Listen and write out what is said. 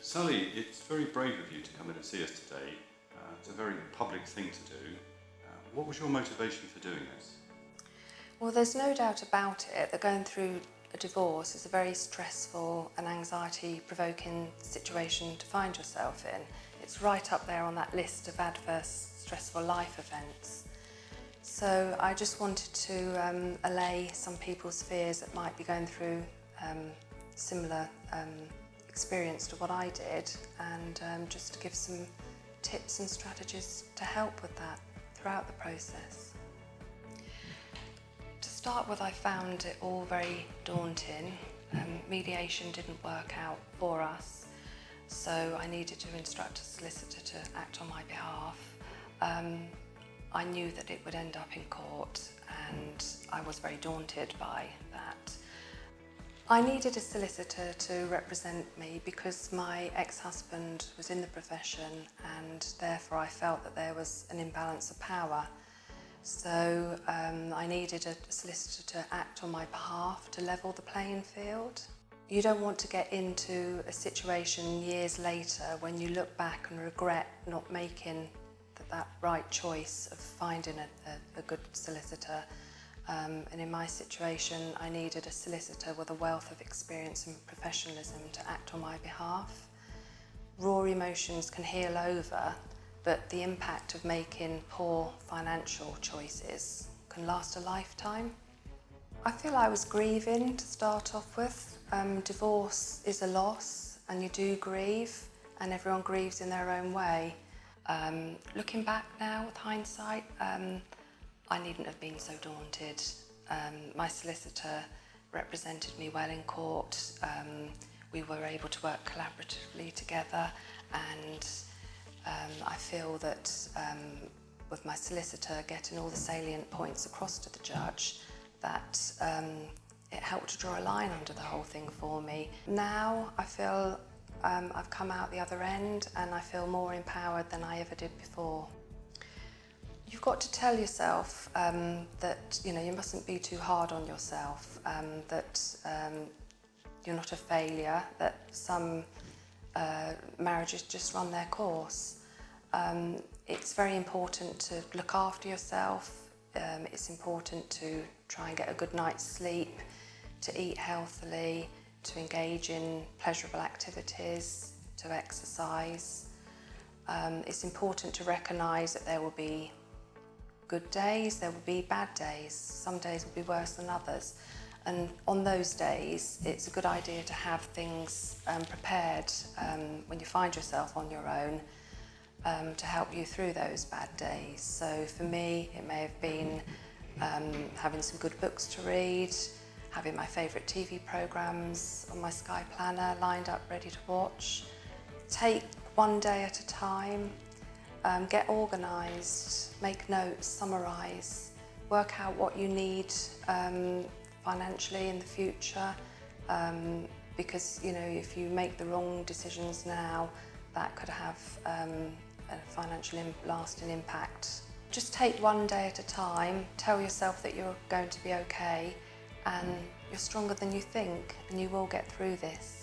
Sally, it's very brave of you to come in and see us today. It's a very public thing to do. What was your motivation for doing this? Well, there's no doubt about it that going through a divorce is a very stressful and anxiety-provoking situation to find yourself in. It's right up there on that list of adverse, stressful life events. So I just wanted to allay some people's fears that might be going through similar experience to what I did, and just to give some tips and strategies to help with that throughout the process. To start with, I found it all very daunting. Mediation didn't work out for us, so I needed to instruct a solicitor to act on my behalf. I knew that it would end up in court, and I was very daunted by that. I needed a solicitor to represent me because my ex-husband was in the profession, and therefore I felt that there was an imbalance of power. So I needed a solicitor to act on my behalf to level the playing field. You don't want to get into a situation years later when you look back and regret not making that right choice of finding a good solicitor. And in my situation, I needed a solicitor with a wealth of experience and professionalism to act on my behalf. Raw emotions can heal over, but the impact of making poor financial choices can last a lifetime. I feel I was grieving to start off with. Divorce is a loss, and you do grieve, and everyone grieves in their own way. Looking back now with hindsight, I needn't have been so daunted. My solicitor represented me well in court. We were able to work collaboratively together, and I feel that with my solicitor getting all the salient points across to the judge, that it helped to draw a line under the whole thing for me. Now I feel I've come out the other end, and I feel more empowered than I ever did before. You've got to tell yourself that you mustn't be too hard on yourself, that you're not a failure, that some marriages just run their course. It's very important to look after yourself. It's important to try and get a good night's sleep, to eat healthily, to engage in pleasurable activities, to exercise. It's important to recognise that there will be good days, there will be bad days. Some days will be worse than others. And on those days, it's a good idea to have things prepared when you find yourself on your own to help you through those bad days. So for me, it may have been having some good books to read, having my favourite TV programmes on my Sky Planner lined up ready to watch. Take one day at a time, get organised, make notes, summarise, work out what you need financially in the future, because if you make the wrong decisions now, that could have a financial lasting impact. Just take one day at a time, tell yourself that you're going to be okay, and you're stronger than you think, and you will get through this.